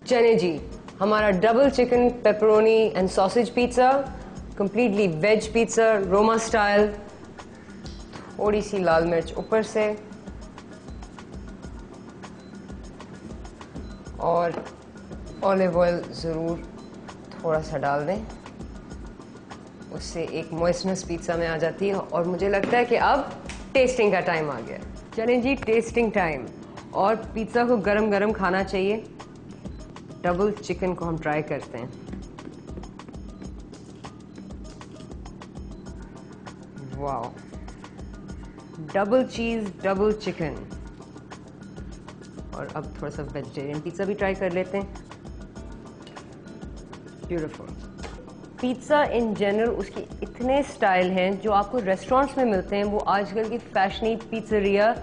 चने जी, हमारा double chicken pepperoni and sausage pizza, completely veg pizza, Roma style. थोड़ी सी लाल मिर्च ऊपर से और ऑलिव ऑयल ज़रूर थोड़ा सा डाल दें, उससे एक मॉइस्टनेस पिज्ज़ा में आ जाती है। और मुझे लगता है कि अब टेस्टिंग का टाइम आ गया। चलें जी, टेस्टिंग टाइम। और पिज़्ज़ा को गरम गरम खाना चाहिए। डबल चिकन को हम ट्राई करते हैं। वाओ, डबल चीज़ डबल चिकन। और अब थोड़ा सा वेजिटेरियन पिज़्ज़ा भी ट्राई कर लेते हैं। ब्यूटीफुल। पिज़्ज़ा इन जनरल उसकी इतने स्टाइल हैं जो आपको रेस्टोरेंट्स में मिलते हैं, वो आजकल की फैशनी पिज़्ज़रिया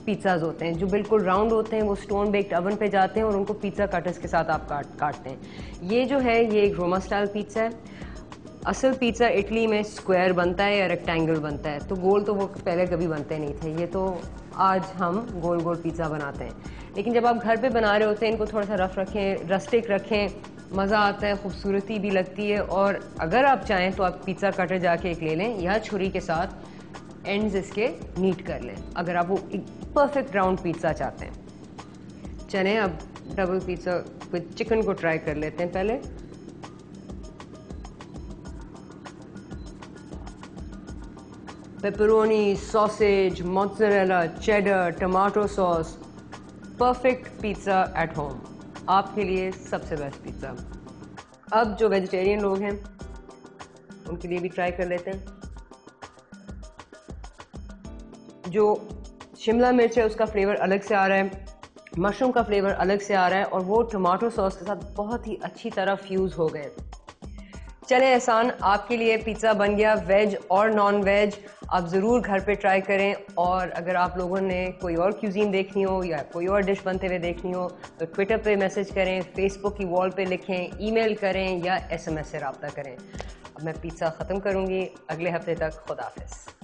पिज़्ज़ाज होते हैं जो बिल्कुल राउंड होते हैं। वो स्टोन बेक्ड ओवन पे जाते हैं और उनको पिज़्ज़ा कटर्स के साथ आप काटते हैं। ये जो है ये एक रोमा स्टाइल पिज़्ज़ा है। असल पिज़्ज़ा इटली में स्क्वायर बनता है या रेक्टेंगल बनता है, तो गोल तो वो पहले कभी बनते नहीं थे। ये तो आज हम गोल गोल पिज़्ज़ा बनाते हैं। लेकिन जब आप घर पे बना रहे होते हैं, इनको थोड़ा सा रफ रखें, रस्टिक रखें, मज़ा आता है, खूबसूरती भी लगती है। और अगर आप चाहें तो आप पिज़्ज़ा कटर जाके एक ले लें या छुरी के साथ एंड्स इसके नीट कर लें, अगर आप वो एक परफेक्ट राउंड पिज़्ज़ा चाहते हैं। चलें अब डबल पिज़्ज़ा विद चिकन को ट्राई कर लेते हैं पहले। Pepperoni, sausage, mozzarella, cheddar, tomato sauce, perfect pizza at home, आपके लिए सबसे बेस्ट पिज़्ज़ा। अब जो वेजिटेरियन लोग हैं उनके लिए भी ट्राई कर लेते हैं। जो शिमला मिर्च है उसका फ्लेवर अलग से आ रहा है, मशरूम का फ्लेवर अलग से आ रहा है, और वो टमाटो सॉस के साथ बहुत ही अच्छी तरह फ्यूज़ हो गए। चलें एहसान, आपके लिए पिज़्ज़ा बन गया, वेज और नॉन वेज। आप ज़रूर घर पे ट्राई करें। और अगर आप लोगों ने कोई और क्यूजीन देखनी हो या कोई और डिश बनते हुए देखनी हो तो ट्विटर पे मैसेज करें, फेसबुक की वॉल पे लिखें, ईमेल करें या SMS से रब्ता करें। अब मैं पिज़्ज़ा ख़त्म करूँगी। अगले हफ्ते तक खुदा हाफ़िज़।